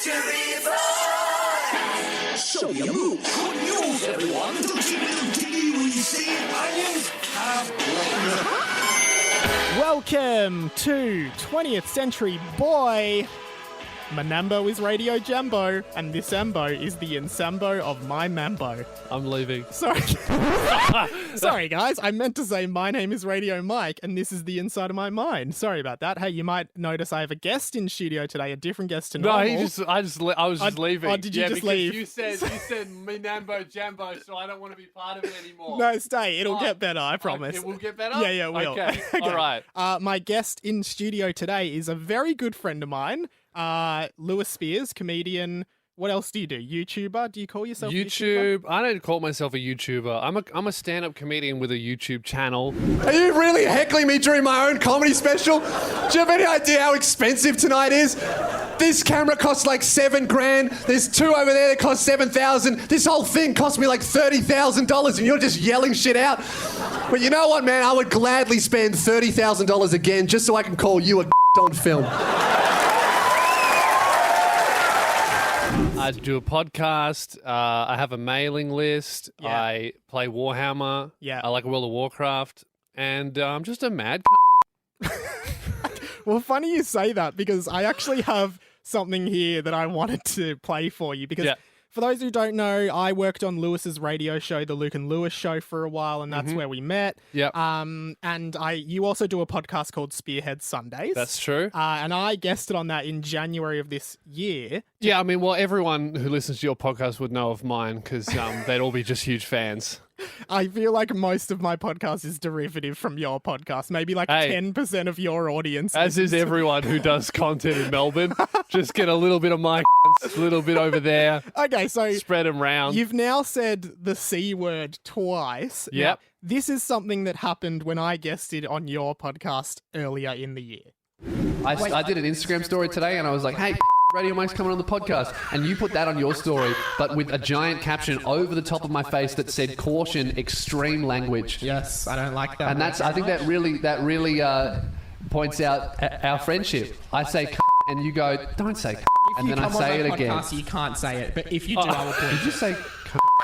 Victory Boy! Show me a move. Good news, everyone. Don't you little giddy when you see onions have Welcome to 20th Century Boy. Manambo is Radio Jambo, and this Ambo is the Ensambo of my Mambo. I'm leaving. Sorry. Sorry, guys. I meant to say my name is Radio Mike, and this is the inside of my mind. Sorry about that. Hey, you might notice I have a guest in studio today, a different guest to normal. I was just leaving. Oh, did you just leave? You said Minambo Jambo, so I don't want to be part of it anymore. No, stay. It'll get better, I promise. It will get better? Yeah, it will. Okay. All right. My guest in studio today is a very good friend of mine, Lewis Spears, comedian. What else do you do? YouTuber? Do you call yourself YouTube? I don't call myself a YouTuber. I'm a stand-up comedian with a YouTube channel. Are you really heckling me during my own comedy special? Do you have any idea how expensive tonight is? This camera costs like $7,000. There's two over there that cost $7,000. This whole thing cost me like $30,000 and you're just yelling shit out. But you know what, man? I would gladly spend $30,000 again just so I can call you a on film. I do a podcast. I have a mailing list. Yeah. I play Warhammer. Yeah. I like World of Warcraft. And I'm just a mad Well, funny you say that because I actually have something here that I wanted to play for you because for those who don't know, I worked on Lewis's radio show, The Luke and Lewis Show, for a while, and that's where we met. Yep. And you also do a podcast called Spearhead Sundays. That's true. And I guested on that in January of this year. Yeah, I mean, well, everyone who listens to your podcast would know of mine because they'd all be just huge fans. I feel like most of my podcast is derivative from your podcast. Maybe like 10% of your audience. As is everyone who does content in Melbourne. Just get a little bit of my a little bit over there. Okay, so spread them round. You've now said the C word twice. Yep. Now, this is something that happened when I guested on your podcast earlier in the year. I did an Instagram story today and I was like, hey, Radio Mike's coming on the podcast. And you put that on your story, but with a giant caption over the top of my face that said, caution, extreme language. Yes, I don't like that. And I think that really points out our friendship. I say and you go, don't say and then I say it again. You can't say it, but if you do, I will put it. Did you say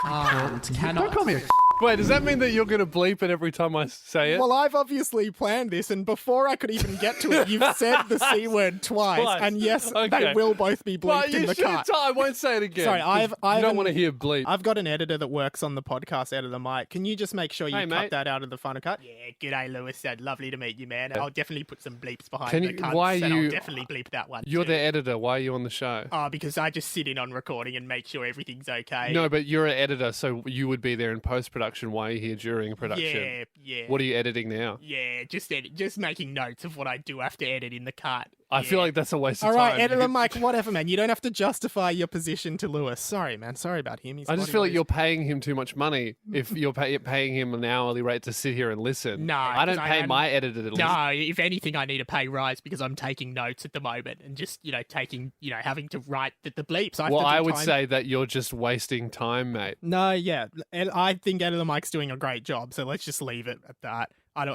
Cannot. Don't call me a Wait, does that mean that you're going to bleep it every time I say it? Well, I've obviously planned this, and before I could even get to it, you've said the C word twice. And yes, they will both be bleeped in the cut. I won't say it again. Sorry, you don't want to hear bleep. I've got an editor that works on the podcast, Editor Mike. Can you just make sure you cut that out of the final cut? Yeah, g'day, Lewis. Lovely to meet you, man. I'll definitely put some bleeps behind the cuts, I'll definitely bleep that one You're too. the editor. Why are you on the show? Oh, because I just sit in on recording and make sure everything's okay. No, but you're an editor, so you would be there in post-production. Why are you here during production? Yeah. What are you editing now? Yeah, just making notes of what I do have to edit in the cut. I feel like that's a waste of time. time. All right, Editor Mike, whatever, man. You don't have to justify your position to Lewis. Sorry, man. Sorry about him. I just feel like you're paying him too much money if you're paying him an hourly rate to sit here and listen. No. I don't pay my editor to listen. No, if anything, I need to pay rise because I'm taking notes at the moment and just, having to write the bleeps. I would say that you're just wasting time, mate. No, yeah. I think Editor Mike's doing a great job, so let's just leave it at that.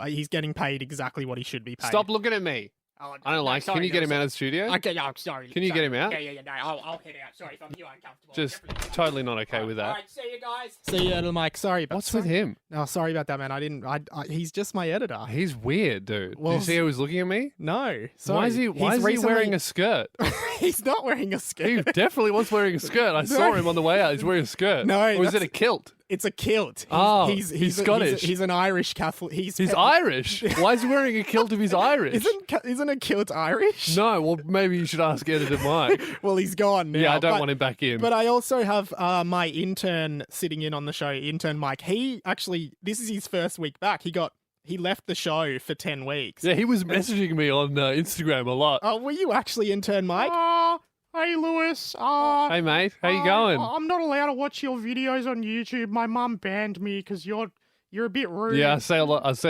He's getting paid exactly what he should be paid. Stop looking at me. Oh, I don't like. Can you get him out of the studio? Okay, I'm sorry. Can you get him out? Yeah. No, I'll head out. Sorry if I'm uncomfortable. Just totally not okay with that. All right, see you guys. See you, Editor Mike. Sorry about What's with him? No, sorry about that, man. He's just my editor. He's weird, dude. Well, Did you see how he was looking at me? No. Sorry. Why is he wearing a skirt? He's not wearing a skirt. He definitely was wearing a skirt. I saw him on the way out. He's wearing a skirt. No, or is it a kilt? It's a kilt. He's Scottish. He's an Irish Catholic. He's Irish? Why is he wearing a kilt if he's Irish? Isn't a kilt Irish? No, well, maybe you should ask Editor Mike. Well, he's gone now. Yeah, I don't want him back in. But I also have my intern sitting in on the show, Intern Mike. This is his first week back. He left the show for 10 weeks. Yeah, he was messaging me on Instagram a lot. Oh, were you actually Intern Mike? Hey, Lewis. Hey, mate. How you going? I'm not allowed to watch your videos on YouTube. My mum banned me because you're a bit rude. Yeah, I say a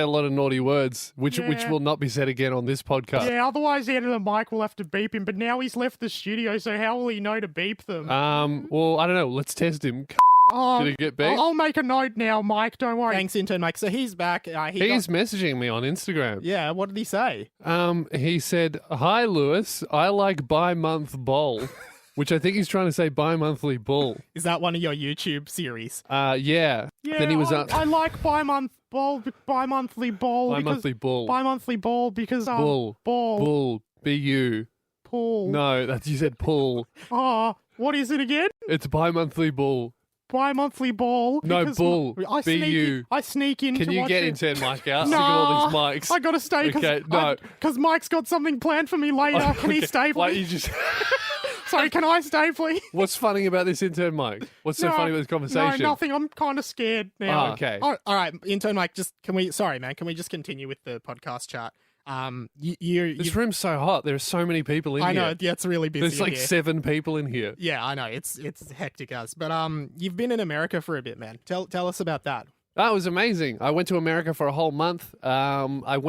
lot of naughty words, which will not be said again on this podcast. Yeah, otherwise Editor Mike will have to beep him. But now he's left the studio, so how will he know to beep them? Well, I don't know. Let's test him. Did he get beat? I'll make a note now, Mike. Don't worry. Thanks, Intern Mike. So he's back. He's messaging me on Instagram. Yeah, what did he say? He said, "Hi, Lewis. I like bi-month bowl." Which I think he's trying to say bi-monthly bull. Is that one of your YouTube series? Yeah. Yeah, Then he was I like bi-monthly ball because bi-monthly bull. bi-monthly ball because Bull. ball Bull. B-U. pool. No, that's you said pull. What is it again? It's bi-monthly bull. Bi-monthly ball. No, because bull. I sneak B-U. in, I sneak in. Can to you watch get it. Intern Mike out? No, Sick of all these mics. I gotta stay Okay, no. because Mike's got something planned for me later. Can he stay, Why please? you just... Sorry, can I stay, please? What's funny about this Intern Mike? What's so No, funny about this conversation? No, nothing. I'm kind of scared now. Oh, okay. All right, Intern Mike, can we just continue with the podcast chat? This room's so hot. There are so many people in here. I know, yeah, it's really busy. There's like here. 7 people in here. Yeah, I know, it's hectic as. But you've been in America for a bit, man. Tell us about that. That was amazing. I went to America for a whole month. I've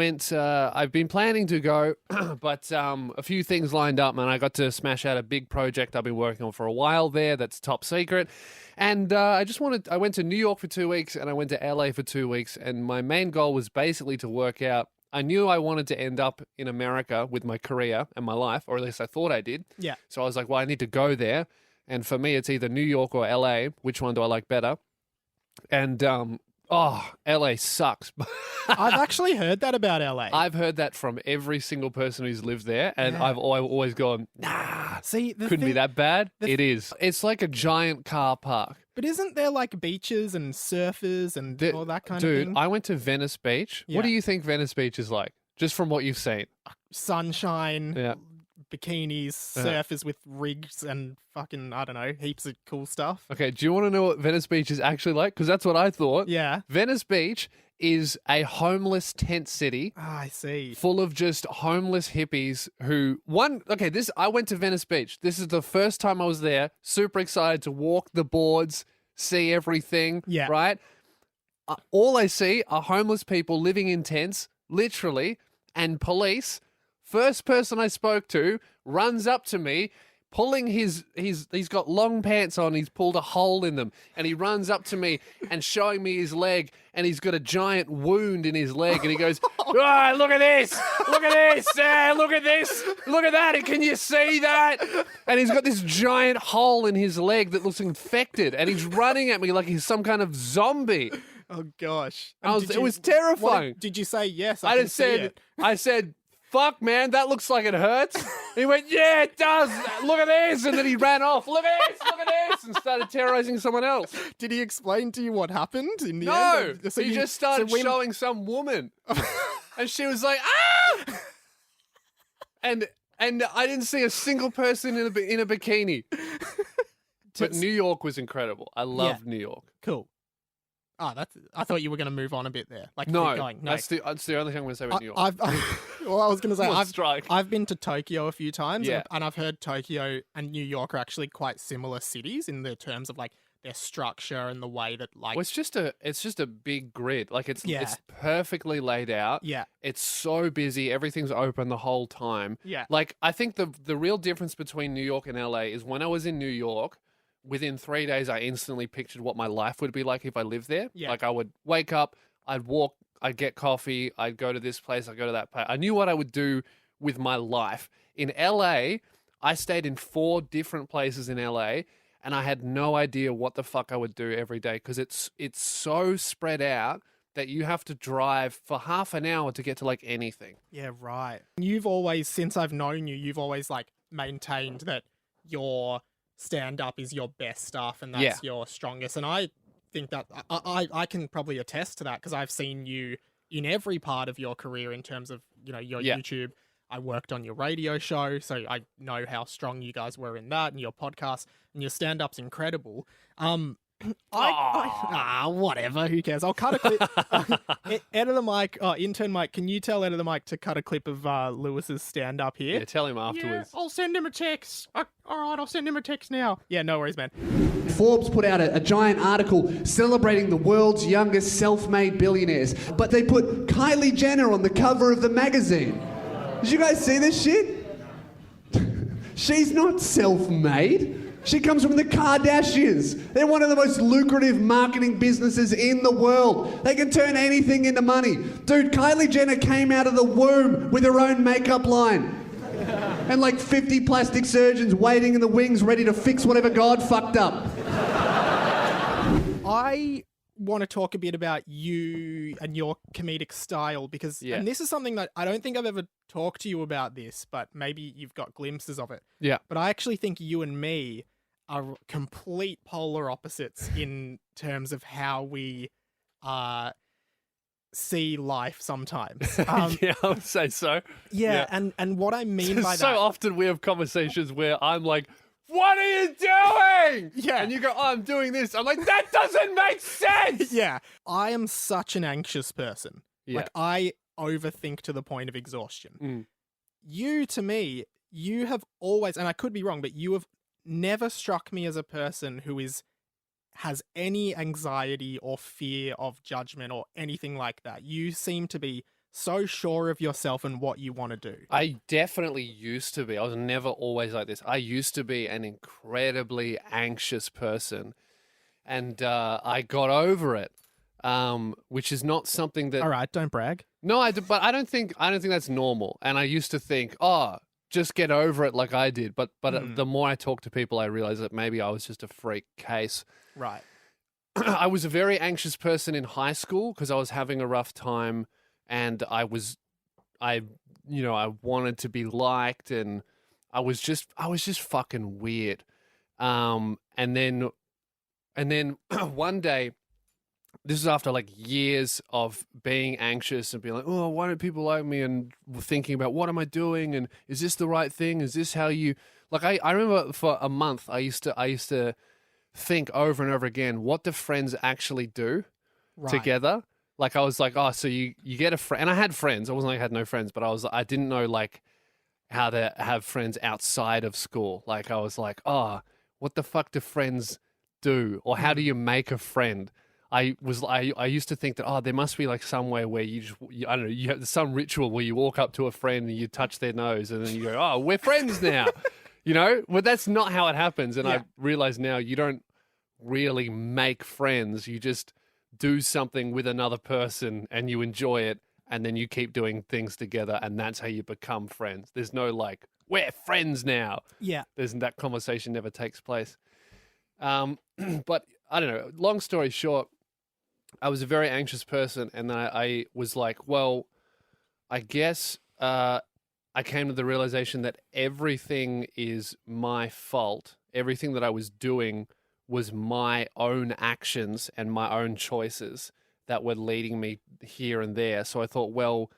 been planning to go, but a few things lined up, man. I got to smash out a big project I've been working on for a while there that's top secret. And I went to New York for 2 weeks and I went to LA for 2 weeks. And my main goal was basically to work out. I knew I wanted to end up in America with my career and my life, or at least I thought I did. Yeah. So I was like, well, I need to go there. And for me, it's either New York or LA. Which one do I like better? And, LA sucks. I've actually heard that about LA. I've heard that from every single person who's lived there, and Yeah. I've always gone, nah, See, couldn't be that bad. It is. It's like a giant car park. But isn't there like beaches and surfers and all that kind of Dude, thing? I went to Venice Beach. Yeah. What do you think Venice Beach is like? Just from what you've seen. Sunshine, Yeah. bikinis, surfers with rigs and fucking, I don't know, heaps of cool stuff. Okay, do you want to know what Venice Beach is actually like? Because that's what I thought. Yeah. Venice Beach is a homeless tent city. I see. Full of just homeless hippies I went to Venice Beach. This is the first time I was there. Super excited to walk the boards, see everything. Yeah. Right? All I see are homeless people living in tents, literally, and police. First person I spoke to runs up to me, pulling he's got long pants on, he's pulled a hole in them, and he runs up to me and showing me his leg, and he's got a giant wound in his leg, and he goes, "Ah, look at this, look at this, look at this, look at that, can you see that?" And he's got this giant hole in his leg that looks infected, and he's running at me like he's some kind of zombie. Oh gosh. It was terrifying. Did you say yes? I just said, "Fuck, man, that looks like it hurts." He went, "Yeah, it does. Look at this." And then he ran off. Look at this, and started terrorizing someone else. Did he explain to you what happened in the No, end? So he just started showing some woman. And she was like, "Ah!" And I didn't see a single person in a bikini. But New York was incredible. I loved New York. Cool. Oh, I thought you were going to move on a bit there. Like, No, keep going. No, that's the only thing I'm going to say about New York. well, I was going to say, Come on, strike. I've been to Tokyo a few times, Yeah. and I've heard Tokyo and New York are actually quite similar cities in the terms of like their structure and the way that like. Well, it's just a big grid. Like it's Yeah. perfectly laid out. Yeah. It's so busy. Everything's open the whole time. Yeah. Like I think the real difference between New York and LA is when I was in New York, within 3 days I instantly pictured what my life would be like if I lived there. Yeah. Like I would wake up, I'd walk, I'd get coffee, I'd go to this place, I'd go to that place. I knew what I would do with my life. In LA, I stayed in 4 different places in LA. And I had no idea what the fuck I would do every day because it's so spread out that you have to drive for half an hour to get to like anything. Yeah, right. You've always, since I've known you, you've always like maintained that your stand-up is your best stuff and that's your strongest. And I think that I can probably attest to that because I've seen you in every part of your career in terms of, you know, your YouTube. I worked on your radio show, so I know how strong you guys were in that, and your podcast, and your stand-up's incredible. Whatever, who cares? I'll cut a clip. Editor Mike, Intern Mike, can you tell Editor Mike to cut a clip of Lewis's stand-up here? Yeah, tell him Yeah, afterwards. I'll send him a text. All right, I'll send him a text now. Yeah, no worries, man. Forbes put out a giant article celebrating the world's youngest self-made billionaires, but they put Kylie Jenner on the cover of the magazine. Did you guys see this shit? She's not self-made. She comes from the Kardashians. They're one of the most lucrative marketing businesses in the world. They can turn anything into money. Dude, Kylie Jenner came out of the womb with her own makeup line. and like 50 plastic surgeons waiting in the wings ready to fix whatever God fucked up. I want to talk a bit about you and your comedic style because, and this is something that I don't think I've ever talked to you about this, but maybe you've got glimpses of it. Yeah. But I actually think you and me are complete polar opposites in terms of how we see life sometimes. Yeah, I would say so. Yeah. And what I mean by that... So often we have conversations where I'm like, what are you doing? Yeah. And you go, oh, I'm doing this. I'm like, that doesn't make sense. Yeah. I am such an anxious person. Yeah. Like, I overthink to the point of exhaustion. You, to me, you have always, and I could be wrong, but you have never struck me as a person who has any anxiety or fear of judgment or anything like that. You seem to be so sure of yourself and what you want to do. I definitely used to be. I was never always like this. I used to be an incredibly anxious person, and I got over it, which is not something that... All right, don't brag. No, but I don't think that's normal. And I used to think, oh, just get over it like I did. But the more I talk to people, I realize that maybe I was just a freak case. Right. I was a very anxious person in high school because I was having a rough time, and I wanted to be liked, and I was just fucking weird. And then one day, this is after like years of being anxious and being like, oh, why don't people like me? And thinking about what am I doing? And is this the right thing? Is this how you, like, I remember for a month, I used to think over and over again, what do friends actually do together? Like, I was like, oh, so you get a friend, and I had friends. I wasn't like I had no friends, but I didn't know like how to have friends outside of school. Like, I was like, oh, what the fuck do friends do? Or how do you make a friend? I used to think that, oh, there must be like somewhere where I don't know, you have some ritual where you walk up to a friend and you touch their nose and then you go, oh, we're friends now, you know? But that's not how it happens. And I realize now you don't really make friends. You just do something with another person and you enjoy it, and then you keep doing things together, and that's how you become friends. There's no like, we're friends now. Yeah. That conversation never takes place. But I don't know. Long story short, I was a very anxious person, and then I was like, well, I guess I came to the realization that everything is my fault. Everything that I was doing was my own actions and my own choices that were leading me here and there. So I thought, well,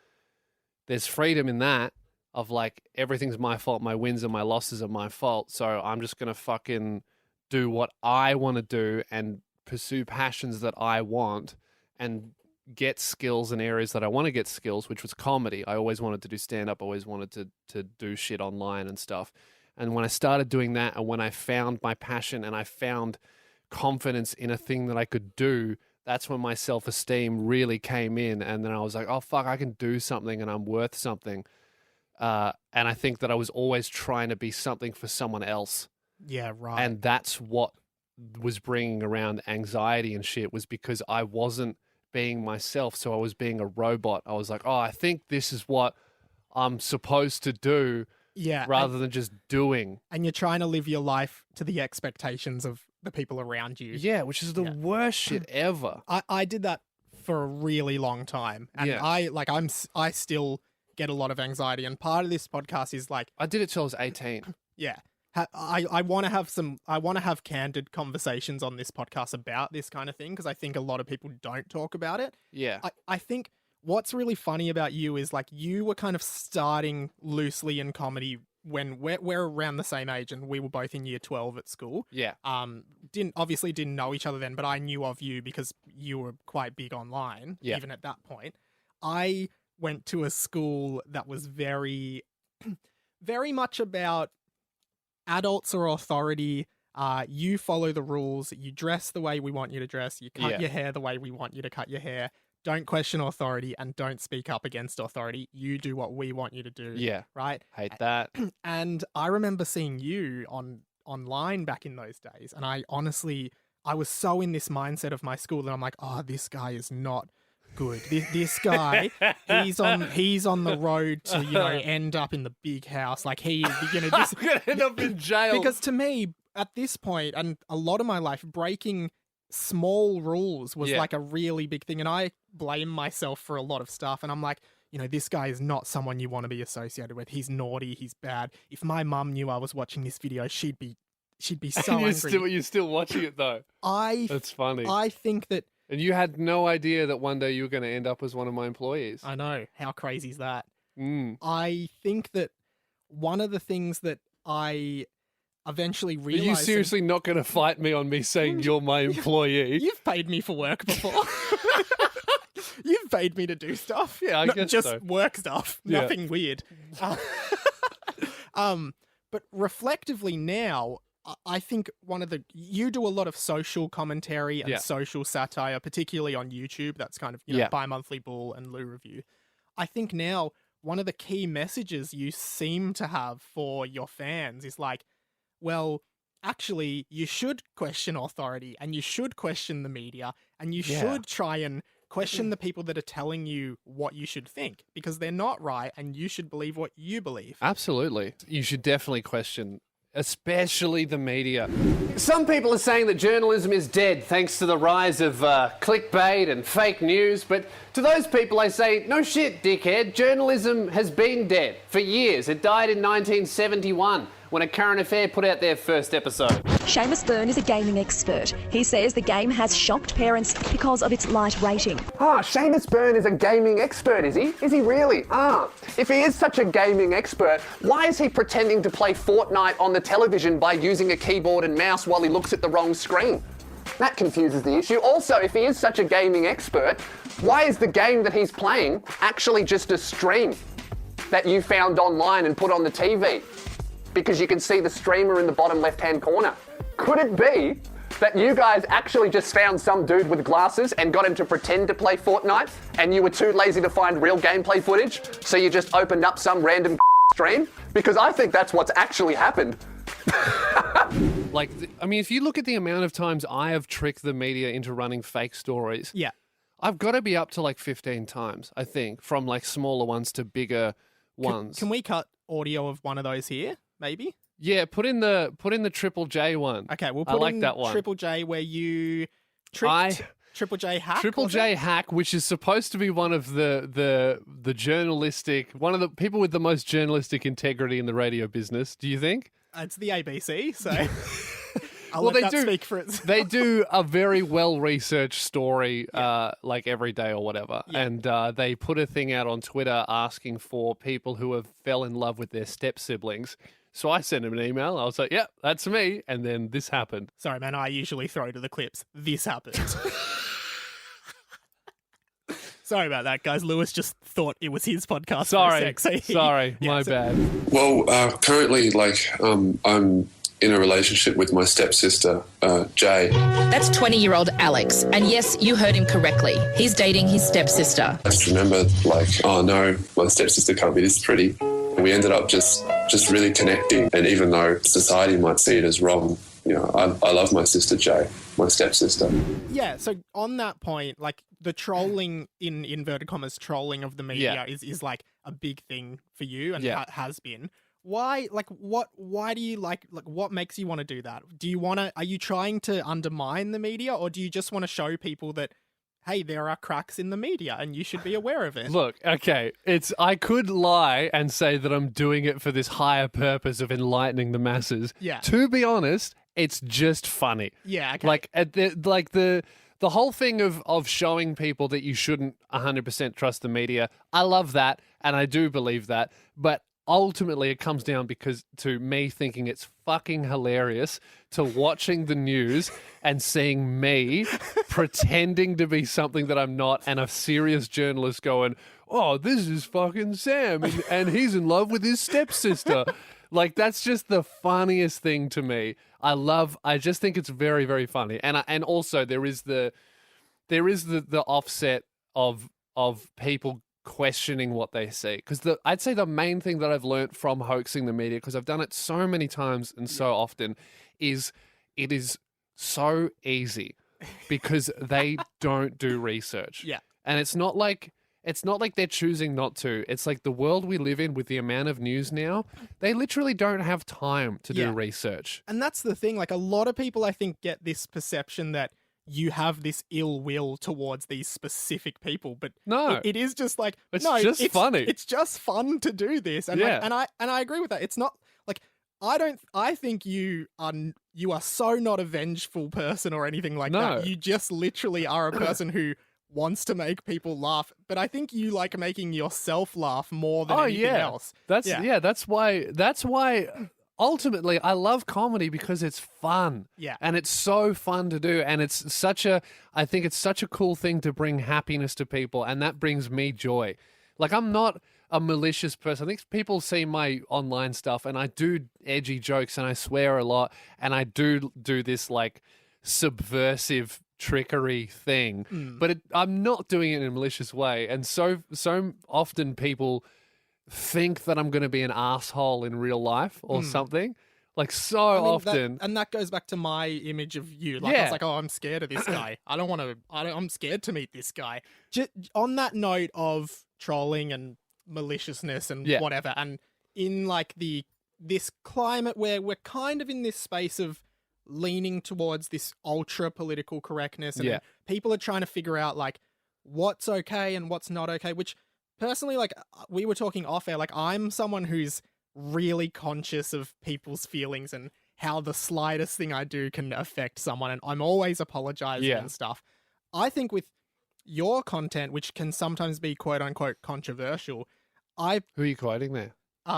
there's freedom in that of like, everything's my fault. My wins and my losses are my fault. So I'm just going to fucking do what I want to do and pursue passions that I want and get skills in areas that I want to get skills, which was comedy. I always wanted to do stand-up. I always wanted to do shit online and stuff. And when I started doing that, and when I found my passion and I found confidence in a thing that I could do, that's when my self-esteem really came in. And then I was like, oh, fuck, I can do something and I'm worth something. And I think that I was always trying to be something for someone else. Yeah, right. And that's what was bringing around anxiety and shit, was because I wasn't being myself. So I was being a robot. I was like, oh, I think this is what I'm supposed to do. Yeah. Rather than just doing. And you're trying to live your life to the expectations of the people around you. Yeah, which is the worst shit ever. I did that for a really long time. And I still get a lot of anxiety. And part of this podcast is like, I did it till I was 18. Yeah. I want to have candid conversations on this podcast about this kind of thing, because I think a lot of people don't talk about it. Yeah. I think what's really funny about you is like, you were kind of starting loosely in comedy when we're around the same age, and we were both in year 12 at school. Yeah. Didn't know each other then, but I knew of you because you were quite big online, even at that point. I went to a school that was very, very much about adults or authority. You follow the rules. You dress the way we want you to dress. You cut your hair the way we want you to cut your hair. Don't question authority and don't speak up against authority. You do what we want you to do. Yeah. Right? Hate that. And I remember seeing you online back in those days. And I was so in this mindset of my school that I'm like, oh, this guy is not good. This guy, he's on the road to, end up in the big house. Like he is, this, I'm gonna end up in jail. because to me, at this point, and a lot of my life, breaking small rules was like a really big thing. And I blame myself for a lot of stuff. And I'm like, this guy is not someone you want to be associated with. He's naughty. He's bad. If my mum knew I was watching this video, she'd be so angry. You're still watching it though. That's funny. I think that. And you had no idea that one day you were going to end up as one of my employees. I know. How crazy is that? Mm. I think that one of the things that I eventually Are realized... you seriously not going to fight me on me saying you're my employee? You've paid me for work before. You've paid me to do stuff. Yeah, I guess just so. work stuff. Yeah. Nothing weird. But reflectively now, I think you do a lot of social commentary and social satire, particularly on YouTube. That's kind of, Bi-Monthly Bull and Lou Review. I think now one of the key messages you seem to have for your fans is like, well, actually, you should question authority and you should question the media and you should try and question the people that are telling you what you should think because they're not right and you should believe what you believe. Absolutely. You should definitely question, especially the media. Some people are saying that journalism is dead thanks to the rise of clickbait and fake news, but to those people I say, no shit, dickhead. Journalism has been dead for years. It died in 1971 when A Current Affair put out their first episode. Seamus Byrne is a gaming expert. He says the game has shocked parents because of its light rating. Seamus Byrne is a gaming expert, is he? Is he really? If he is such a gaming expert, why is he pretending to play Fortnite on the television by using a keyboard and mouse while he looks at the wrong screen? That confuses the issue. Also, if he is such a gaming expert, why is the game that he's playing actually just a stream that you found online and put on the TV? Because you can see the streamer in the bottom left-hand corner. Could it be that you guys actually just found some dude with glasses and got him to pretend to play Fortnite and you were too lazy to find real gameplay footage, so you just opened up some random stream? Because I think that's what's actually happened. If you look at the amount of times I have tricked the media into running fake stories, I've got to be up to 15 times, I think, from smaller ones to bigger ones. Can we cut audio of one of those here, maybe? Yeah, put in the Triple J one. Okay, we'll put in that one. Triple J where you tricked Triple J Hack. Triple J Hack, which is supposed to be one of the journalistic, one of the people with the most journalistic integrity in the radio business. Do you think? It's the ABC, so I'll let that speak for itself. They do a very well-researched story every day or whatever. Yeah. And they put a thing out on Twitter asking for people who have fell in love with their step-siblings. So I sent him an email. I was like, yeah, that's me. And then this happened. Sorry, man, I usually throw to the clips. This happened. Sorry about that, guys. Lewis just thought it was his podcast. Sorry, my bad. Well, currently, I'm in a relationship with my stepsister, Jay. That's 20-year-old Alex. And yes, you heard him correctly. He's dating his stepsister. I just remember, oh no, my stepsister can't be this pretty. And we ended up just really connecting. And even though society might see it as wrong, I love my sister Jay, my stepsister. Yeah, so on that point, the trolling, in inverted commas, trolling of the media is a big thing for you and has been. Why, why do you what makes you want to do that? Are you trying to undermine the media, or do you just want to show people that, hey, there are cracks in the media and you should be aware of it? Look, okay, I could lie and say that I'm doing it for this higher purpose of enlightening the masses. Yeah. To be honest, it's just funny. Yeah, okay. The whole thing of showing people that you shouldn't 100% trust the media, I love that, and I do believe that, but ultimately it comes down to me thinking it's fucking hilarious to watching the news and seeing me pretending to be something that I'm not, and a serious journalist going, oh, this is fucking Sam, and he's in love with his stepsister. That's just the funniest thing to me. I just think it's very, very funny. And also there is the offset of people questioning what they see. Because I'd say the main thing that I've learnt from hoaxing the media, because I've done it so many times and so often, is it is so easy because they don't do research. Yeah. And it's not like they're choosing not to. It's like the world we live in with the amount of news now, they literally don't have time to do research. And that's the thing. Like, a lot of people, I think, get this perception that you have this ill will towards these specific people, but no, it is just like, it's it's funny. It's just fun to do this. And I agree with that. It's not like, I think you are so not a vengeful person or anything like that. You just literally are a person who wants to make people laugh, but I think you like making yourself laugh more than anything else. That's why ultimately I love comedy, because it's fun. Yeah. And it's so fun to do, and I think it's such a cool thing to bring happiness to people, and that brings me joy. Like, I'm not a malicious person. I think people see my online stuff, and I do edgy jokes, and I swear a lot, and I do this like subversive trickery thing, but I'm not doing it in a malicious way. And so often people think that I'm going to be an asshole in real life or something. Like, often. That goes back to my image of you. Like, I was like, oh, I'm scared of this guy. I'm scared to meet this guy. On that note of trolling and maliciousness and whatever, and in like this climate where we're kind of in this space of leaning towards this ultra political correctness, and people are trying to figure out like what's okay and what's not okay, which personally, like, we were talking off air, like, I'm someone who's really conscious of people's feelings and how the slightest thing I do can affect someone, and I'm always apologizing and stuff. I think with your content, which can sometimes be quote unquote controversial, Who are you quoting there?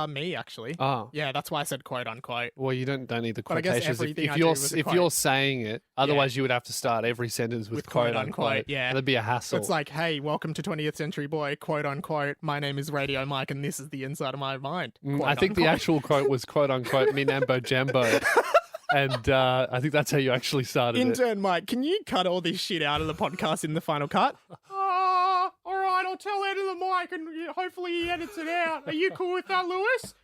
Me, actually. Oh. Yeah, that's why I said quote unquote. Well, you don't need the But I guess quotations. everything I If do was a if quote. you're saying it, otherwise you would have to start every sentence with quote unquote. Yeah. That'd be a hassle. It's like, hey, welcome to 20th Century Boy, quote unquote. My name is Radio Mike, and this is the inside of my mind. I think the actual quote was quote unquote me nambo jambo. And I think that's how you actually started it. Intern Mike, can you cut all this shit out of the podcast in the final cut? All right, I'll tell Ed of the mic, and hopefully he edits it out. Are you cool with that, Lewis?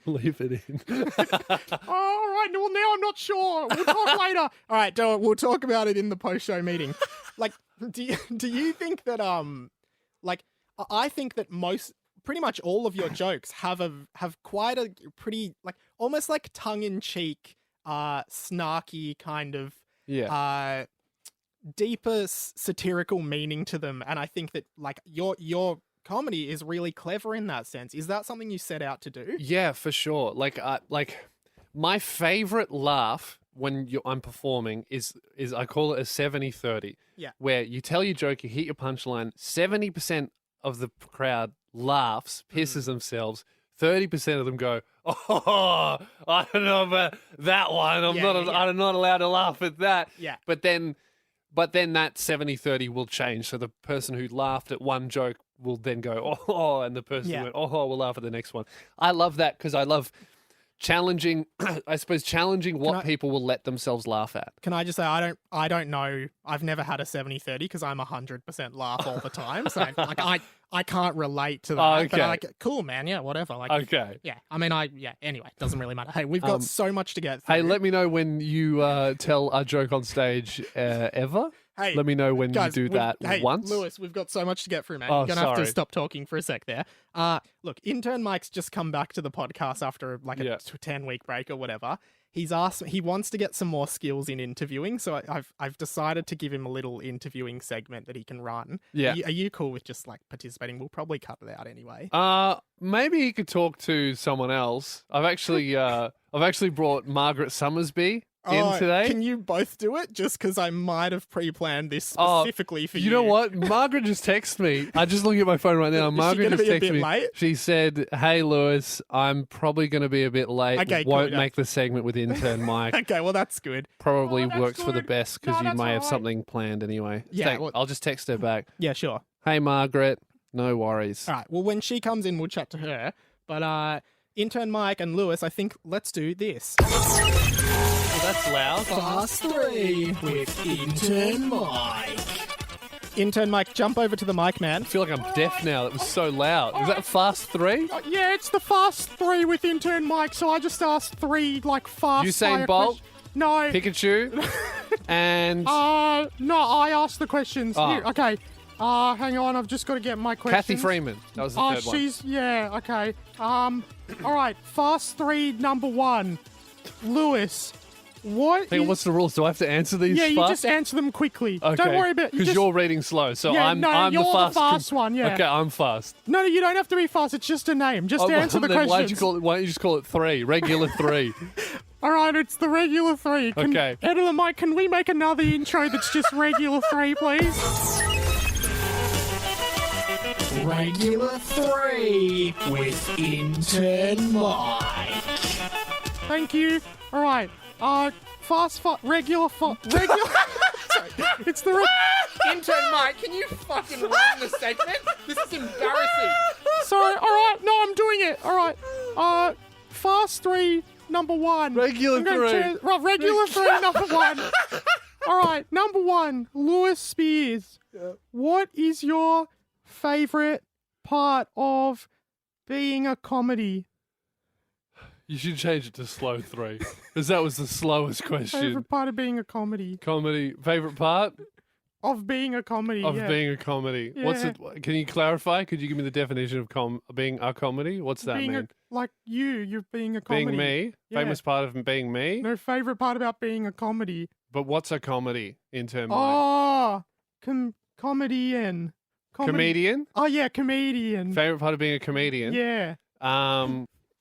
Leave it in. All right, well, now I'm not sure. We'll talk later. All right, we'll talk about it in the post-show meeting. Like, do you think that like, I think that pretty much all of your jokes have quite a pretty, like, almost like tongue-in-cheek, snarky kind of deeper satirical meaning to them, and I think that like your comedy is really clever in that sense. Is that something you set out to do? Yeah, for sure. Like my favorite laugh when I'm performing is I call it a 70-30. Yeah. Where you tell your joke, you hit your punchline, 70% of the crowd laughs, pisses themselves, 30% of them go, oh, I don't know about that one. I'm not allowed to laugh at that. Yeah. But then that 70-30 will change. So the person who laughed at one joke will then go, oh, and the person who went, oh, will laugh at the next one. I love that because I love challenging, challenging what people will let themselves laugh at. Can I just say, I don't know. I've never had a 70-30 because I'm 100% laugh all the time. So like, I can't relate to that. Oh, okay. But I'm like, cool, man. Yeah, whatever. Like, Okay. Yeah. I mean, anyway, doesn't really matter. Hey, we've got so much to get through. Hey, let me know when you tell a joke on stage ever. Hey, let me know when guys, you do that once. Lewis, we've got so much to get through, man. Oh, You're going to have to sorry. stop talking for a sec there. Look, Intern Mike's just come back to the podcast after like a 10-week break or whatever. He's asked, he wants to get some more skills in interviewing, so I've decided to give him a little interviewing segment that he can run. Yeah. Are you cool with just like participating? We'll probably cut it out anyway. Maybe he could talk to someone else. I've actually brought Margaret Summersby in today. Can you both do it? Just because I might have pre-planned this specifically for you. You know what? Margaret just texted me. I just looking at my phone right now. Margaret just texted me. Late? She said, "Hey, Lewis, I'm probably going to be a bit late. Okay, Won't cool, make the segment with Intern Mike." Okay, well that's good. Probably that's works for the good. best because No, you may that's have all right. something planned anyway. Yeah, well- I'll just text her back. Yeah, sure. Hey, Margaret, no worries. All right. Well, when she comes in, we'll chat to her. But Intern Mike and Lewis, I think let's do this. Well, that's loud. Fast 3 with Intern Mike. Intern Mike, jump over to the mic, man. I feel like I'm deaf now. That was so loud. Is that fast 3? Yeah, it's the fast 3 with Intern Mike, so I just asked 3 like fast. Usain fire Bolt? No. Pikachu? And... No, I asked the questions. Oh. Here, okay. Hang on, I've just got to get my question. Kathy Freeman. That was the third one. Yeah, okay. All right, Fast 3, number 1. Lewis, what Hang on, what's the rules? Do I have to answer these Yeah, you fast? just answer them quickly. Okay. Don't worry about it. Because you're reading slow, so Yeah, I'm you're the fast one, yeah. Okay, I'm fast. No, you don't have to be fast. It's just a name. Just answer the then questions. why don't you just call it 3? Regular 3. All right, it's the regular 3. Okay. Editor Mike, can we make another intro that's just regular 3, please? Regular 3 with Intern Mike. Thank you. All right. Regular. Sorry. It's the Intern Mike, can you fucking run the segment? This is embarrassing. Sorry. All right. No, I'm doing it. All right. Fast 3, number 1. Regular 3. Regular 3, number 1. All right. Number 1, Lewis Spears. Yeah. What is your favorite part of being a comedy? You should change it to slow 3, because that was the slowest question. Favorite part of being a comedy? Favorite part? Of being a comedy, being a comedy. Yeah. What's it? Can you clarify? Could you give me the definition of being a comedy? What's that mean? Like you're being a comedy. Being me? Yeah. Famous part of being me? No, favorite part about being a comedy. But what's a comedy in terms of... Oh, comedian. Comedian? Oh, yeah, comedian. Favorite part of being a comedian? Yeah.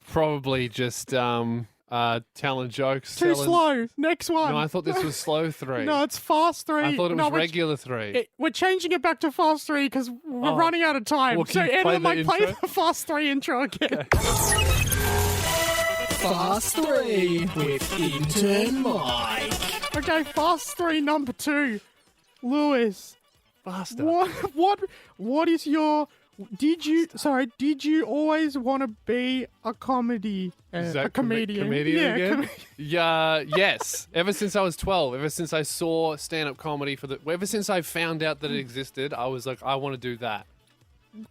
Probably just telling jokes. Too slow. Next one. No, I thought this was slow 3. No, it's fast 3. I thought it was regular 3. We're changing it back to fast 3 because we're running out of time. Well, so Editor Mike, play the fast 3 intro again. Fast 3 with Intern Mike. Okay, fast 3, number 2. Lewis. Faster. What is your... Did you always want to be a comedian? Comedian again? Yes. Ever since I was 12, ever since I saw stand-up comedy ever since I found out that it existed, I was like, I want to do that.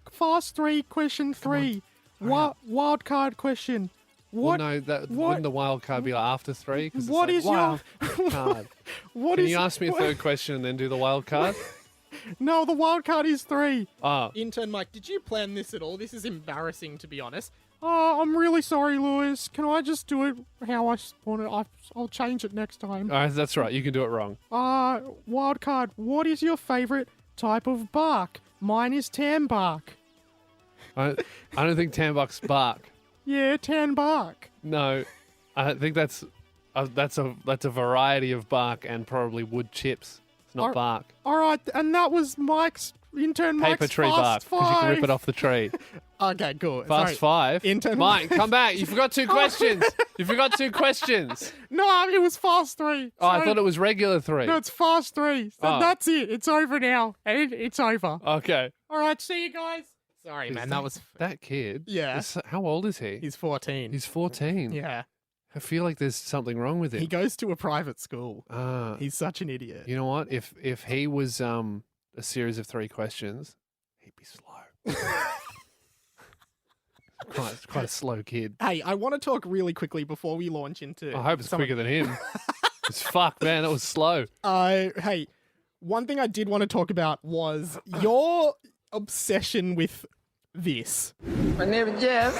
Fast 3, question 3. Wild card question. Wouldn't the wild card be after 3? What is wild card? Can you ask me a third question and then do the wild card? No, the wild card is 3. Intern Mike, did you plan this at all? This is embarrassing, to be honest. Oh, I'm really sorry, Lewis. Can I just do it how I want it? I'll change it next time. All right, that's right. You can do it wrong. Wild card. What is your favorite type of bark? Mine is tan bark. I don't think tan barks bark. Yeah, tan bark. No, I think that's a variety of bark and probably wood chips. It's not bark. All right, and that was Intern Mike's paper tree bark, because you can rip it off the tree. Okay, cool. Fast 5. Intern Mike, come back. You forgot 2 questions. You forgot 2 questions. No, it was fast 3. Oh, I thought it was regular 3. No, it's fast 3. So that's it. It's over now. It's over. Okay. All right, see you guys. Sorry, man. That was... That kid? Yeah. How old is he? He's 14. He's 14. Yeah. I feel like there's something wrong with him. He goes to a private school. Ah. He's such an idiot. You know what? If he was a series of 3 questions, he'd be slow. quite a slow kid. Hey, I want to talk really quickly before we launch into... I hope it's quicker than him. It's fuck, man. That was slow. Hey, one thing I did want to talk about was your obsession with this. My name is Jeff.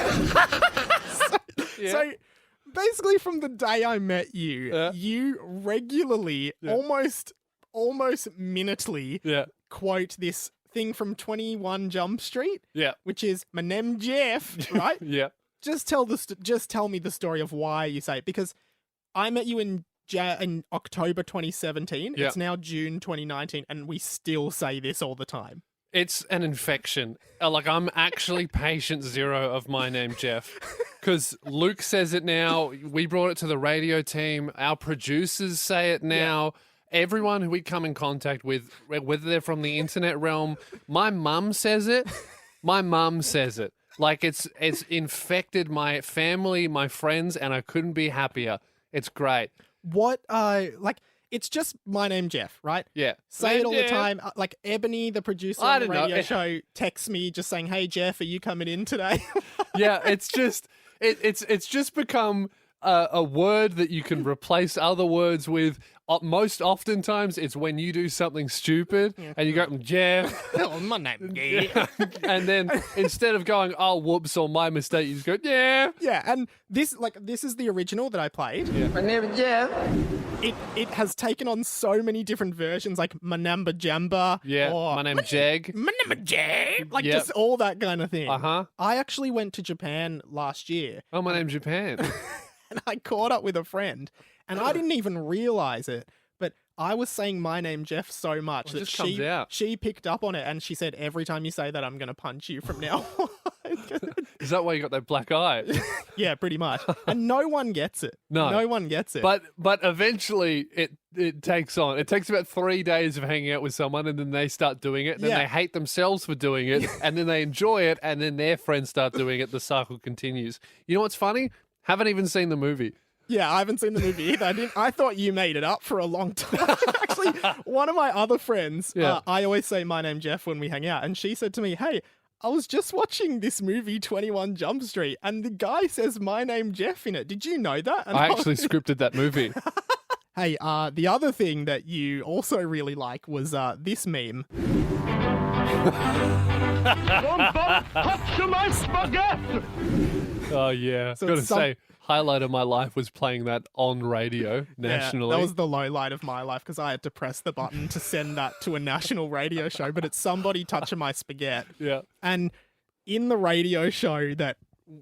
So basically from the day I met you, you regularly, almost minutely, quote this thing from 21 Jump Street, which is, my name Jeff, right? Yeah. Just tell me the story of why you say it, because I met you in October 2017. It's now June 2019, and we still say this all the time. It's an infection. Like, I'm actually patient 0 of my name, Jeff. Because Luke says it now. We brought it to the radio team. Our producers say it now. Everyone who we come in contact with, whether they're from the internet realm, my mum says it. My mum says it. Like, it's infected my family, my friends, and I couldn't be happier. It's great. It's just my name, Jeff, right? Yeah. Say it all the time. Like Ebony, the producer on the radio show, texts me just saying, "Hey, Jeff, are you coming in today?" Yeah, it's just become a word that you can replace other words with. Most oftentimes, it's when you do something stupid and you go, Jeff. Oh, my name, yeah. And then instead of going, oh, whoops, or my mistake, you just go, yeah. Yeah, and this is the original that I played. Yeah. My name is Jeff. It has taken on so many different versions, like Manamba Jamba. Yeah, or my name's Jag. Manamba Jag. Like Yep. just all that kind of thing. Uh-huh. I actually went to Japan last year. Oh, my name's Japan. And I caught up with a friend, and I didn't even realize it, but I was saying my name Jeff so much It that just comes out. she picked up on it, and she said, every time you say that, I'm going to punch you from now on. Is that why you got that black eye? Yeah, pretty much. And no one gets it. No one gets it. But eventually it takes on. It takes about 3 days of hanging out with someone, and then they start doing it. And then they hate themselves for doing it, and then they enjoy it, and then their friends start doing it. The cycle continues. You know what's funny? Haven't even seen the movie. Yeah, I haven't seen the movie either. I thought you made it up for a long time. Actually, one of my other friends, I always say my name Jeff when we hang out, and she said to me, hey, I was just watching this movie 21 Jump Street, and the guy says my name Jeff in it. Did you know that? And I actually scripted that movie. Hey, the other thing that you also really like was this meme. Touch my spaghetti! Oh, yeah. So Got to it's say, highlight of my life was playing that on radio nationally. Yeah, that was the low light of my life because I had to press the button to send that to a national radio show, but it's somebody touching my spaghetti. Yeah. And in the radio show that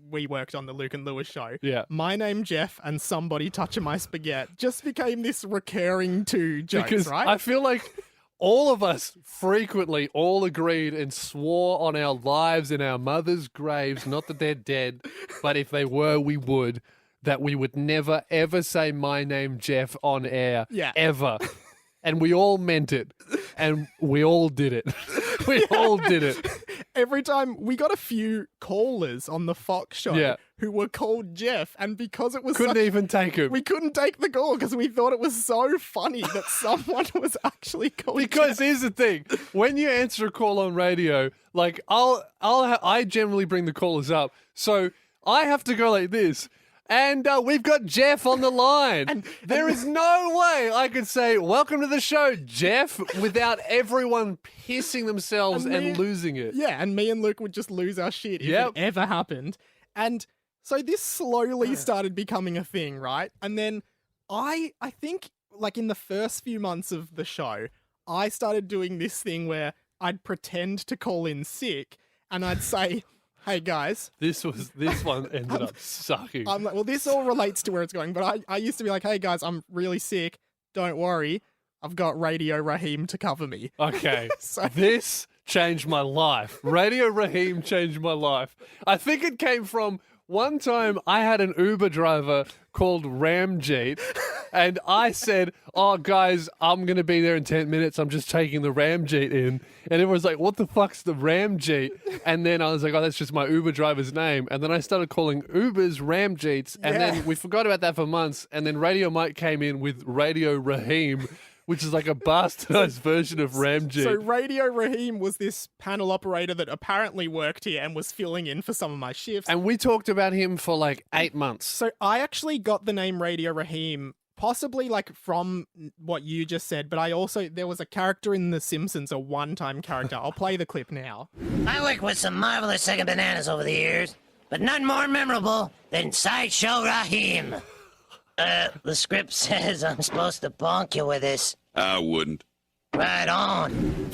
we worked on, the Luke and Lewis show, my name Jeff and somebody touching my spaghetti just became this recurring two jokes, because right? I feel like all of us frequently all agreed and swore on our lives in our mothers' graves, not that they're dead, but if they were, we would, that we would never, ever say my name Jeff on air. Yeah. Ever. And we all meant it. And we all did it. We all did it. Every time we got a few callers on the Fox show who were called Jeff, and because it was Couldn't even take him. we couldn't take the call because we thought it was so funny that someone was actually called Because Jeff. here's the thing: when you answer a call on radio, like I generally bring the callers up, so I have to go like this. And we've got Jeff on the line. And there is no way I could say, welcome to the show, Jeff, without everyone pissing themselves and losing it. Yeah, and me and Luke would just lose our shit if it ever happened. And so this slowly started becoming a thing, right? And then I think, like, in the first few months of the show, I started doing this thing where I'd pretend to call in sick, and I'd say... Hey guys. This one ended up sucking. I'm like, well, this all relates to where it's going, but I used to be like, hey guys, I'm really sick. Don't worry. I've got Radio Raheem to cover me. Okay. So- This changed my life. Radio Raheem changed my life. I think it came from one time I had an Uber driver called Ramjeet, and I said, oh, guys, I'm going to be there in 10 minutes. I'm just taking the Ramjeet in. And everyone's like, what the fuck's the Ramjeet? And then I was like, oh, that's just my Uber driver's name. And then I started calling Ubers Ramjeets, and then we forgot about that for months. And then Radio Mike came in with Radio Raheem, which is like a bastardized version of Ramjeet. So Radio Raheem was this panel operator that apparently worked here and was filling in for some of my shifts. And we talked about him for like 8 months. So I actually got the name Radio Raheem possibly like from what you just said, but there was a character in The Simpsons, a one-time character. I'll play the clip now. I worked with some marvelous second bananas over the years, but none more memorable than Sideshow Raheem. The script says I'm supposed to bonk you with this. I wouldn't. Right on.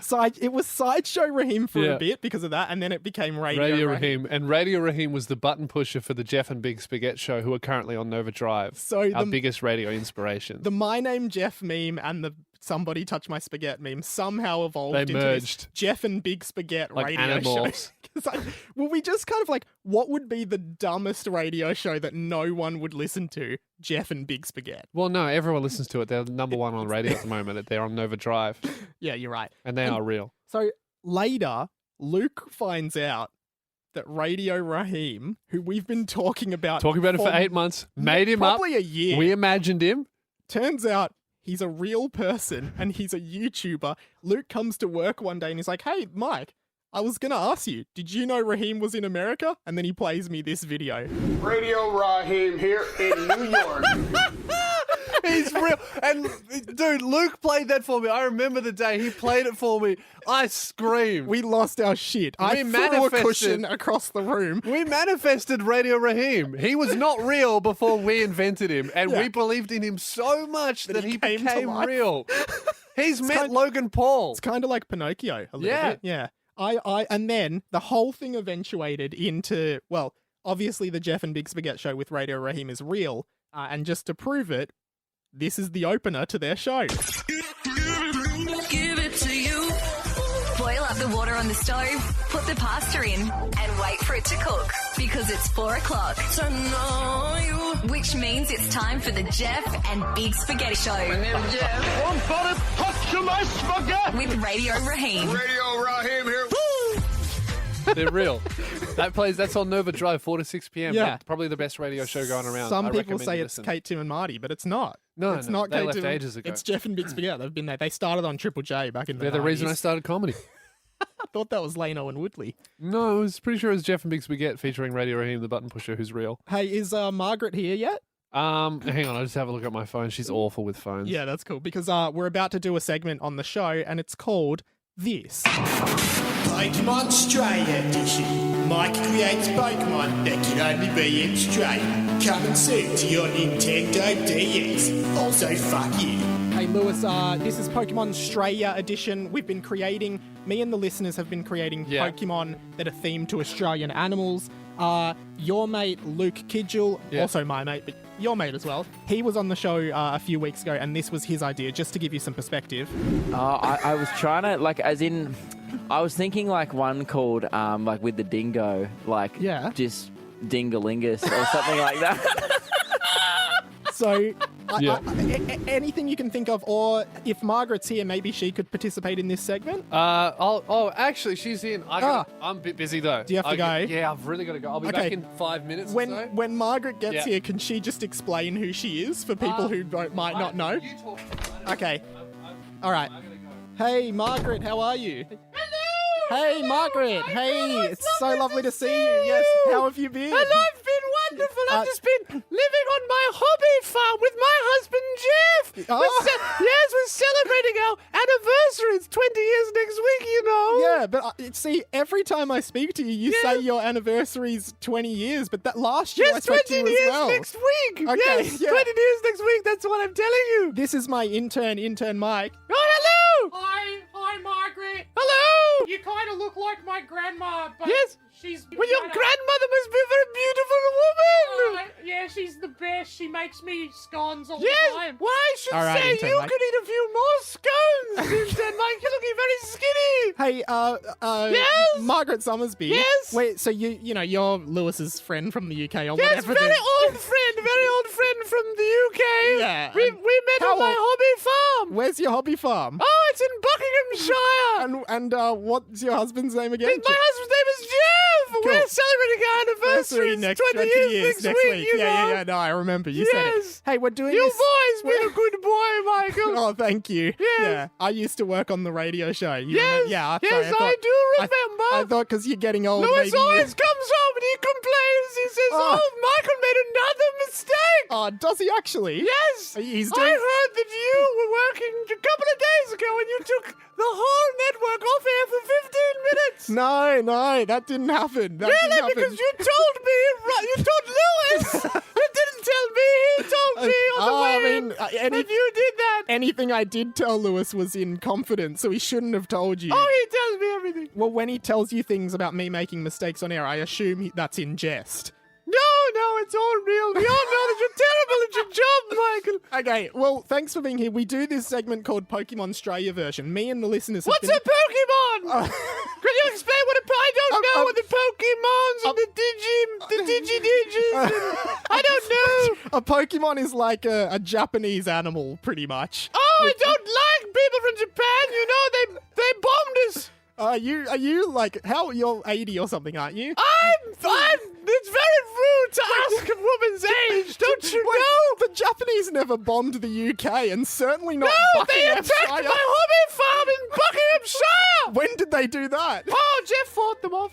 So it was Sideshow Raheem for a bit because of that, and then it became Radio Raheem. And Radio Raheem was the button pusher for the Jeff and Big Spaghetti show, who are currently on Nova Drive. So our biggest radio inspiration. The My Name Jeff meme and the Somebody Touch My Spaghetti meme somehow evolved into this Jeff and Big Spaghetti like radio animals. show. Well, we just kind of like, what would be the dumbest radio show that no one would listen to? Jeff and Big Spaghetti. Well, no, everyone listens to it. They're number one on radio at the moment. They're on Nova Drive. Yeah, you're right. And they are real. So later, Luke finds out that Radio Raheem, who we've been talking about it for 8 months, made him up. Probably a year. We imagined him. Turns out he's a real person and he's a YouTuber. Luke comes to work one day and he's like, hey, Mike, I was going to ask you, did you know Raheem was in America? And then he plays me this video. Radio Raheem here in New York. He's real. And, dude, Luke played that for me. I remember the day he played it for me. I screamed. We lost our shit. I threw a cushion across the room. We manifested Radio Raheem. He was not real before we invented him. And we believed in him so much that he became real. He's met Logan Paul. It's kind of like Pinocchio a little bit. Yeah. And then the whole thing eventuated into, well, obviously the Jeff and Big Spaghetti show with Radio Raheem is real. And just to prove it, this is the opener to their show. Give it to you. Boil up the water on the stove, put the pasta in, and wait for it to cook. Because it's 4 o'clock. Which means it's time for the Jeff and Big Spaghetti Show. My name's Jeff. Somebody touch my spaghetti. With Radio Raheem. Radio Raheem here. They're real. That's on Nova Drive, 4 to 6 p.m. Yeah. Probably the best radio show going around. Some I people recommend say you it's listen. Kate, Tim, and Marty, but it's not. No, it's not they Kate, left Tim. ages ago. It's Jeff and Big Spaghetti. They've been there. They started on Triple J back in the They're the reason I 90s. started comedy. I thought that was Lano and Woodley. No, I was pretty sure it was Jeff and Big Spaghetti featuring Radio Raheem, the button pusher who's real. Hey, is Margaret here yet? Hang on, I'll just have a look at my phone. She's awful with phones. Yeah, that's cool. Because we're about to do a segment on the show, and it's called This. Pokemon Straya Edition. Mike creates Pokemon that can only be in Australia. Coming soon to your Nintendo DS. Also, fuck you. Hey, Lewis, this is Pokemon Straya Edition. We've been creating, me and the listeners have been creating Pokemon that are themed to Australian animals. Your mate, Luke Kidgel, also my mate, but your mate as well, he was on the show a few weeks ago, and this was his idea, just to give you some perspective. I was trying to, like, as in, I was thinking, like, one called, like, with the dingo, like, just Dingalingus or something like that. So, anything you can think of, or if Margaret's here, maybe she could participate in this segment? Actually, she's in. I'm a bit busy, though. Do you have to go? Yeah, I've really got to go. I'll be back in 5 minutes or so. When Margaret gets here, can she just explain who she is for people who might not know? Okay. All right. Hey, Margaret, how are you? Hey, Margaret. Hey, it's so lovely to see you. Yes, how have you been? And I've been wonderful. I've just been living on my hobby farm with my husband, Jeff. We're celebrating our anniversary. It's 20 years next week, you know. Yeah, but see, every time I speak to you, you say your anniversary's 20 years, but that last year I spoke to you as well. 20 years next week. Okay, yes, 20 years next week. That's what I'm telling you. This is my intern Mike. Oh, hello. Hi, Margaret. Hello. You kind of look like my grandma, but she's... Well, your grandmother must be a very beautiful woman. Yeah, she's the best. She makes me scones all the time. Well, I should say Intern you Mike. could eat a few more scones, Intern Mike. You're looking very skinny. Hey, Yes? Margaret Summersby. Yes? Wait, so you're Lewis's friend from the UK or Yes, whatever. very old friend from the UK. Yeah. We met on my hobby farm. Where's your hobby farm? Oh, it's in Buckinghamshire. And what's your husband's name again? My husband's name is Jeff. Cool. We're celebrating our anniversary. Next 20 years next week. You know? Yeah. No, I remember. You said it. Hey, we're doing Your this. boy's been a good boy, Michael. Oh, thank you. Yes. Yeah, I used to work on the radio show. You Yes. remember? Yeah. I do remember. I thought because you're getting old. Lewis maybe always comes home and he complains. He says, Michael made another mistake. Oh, does he actually? Yes. He's I doing. heard that you were working a couple of days ago and you took the whole network off air for 15 minutes. No, that didn't happen. That didn't Really? happen. Because you told me, you told Lewis. You didn't tell me. He told me on the way in that you did that. Anything I did tell Lewis was in confidence, so he shouldn't have told you. Oh, he tells me everything. Well, when he tells you things about me making mistakes on air, I assume that's in jest. No, it's all real. We all know that you're terrible at your job, Michael. Okay, well, thanks for being here. We do this segment called Pokemon Straya Version. Me and the listeners have What's a Pokemon? Can you explain what I don't know what the Pokemons and the Digi-Digis. I don't know. A Pokemon is like a Japanese animal, pretty much. Oh, I don't like people from Japan. You know, they bombed us. Are you like, you're 80 or something, aren't you? It's very rude to ask a woman's age, don't you know? The Japanese never bombed the UK, and certainly not No, they attacked Buckinghamshire. my hobby farm in Buckinghamshire! When did they do that? Oh, Jeff fought them off.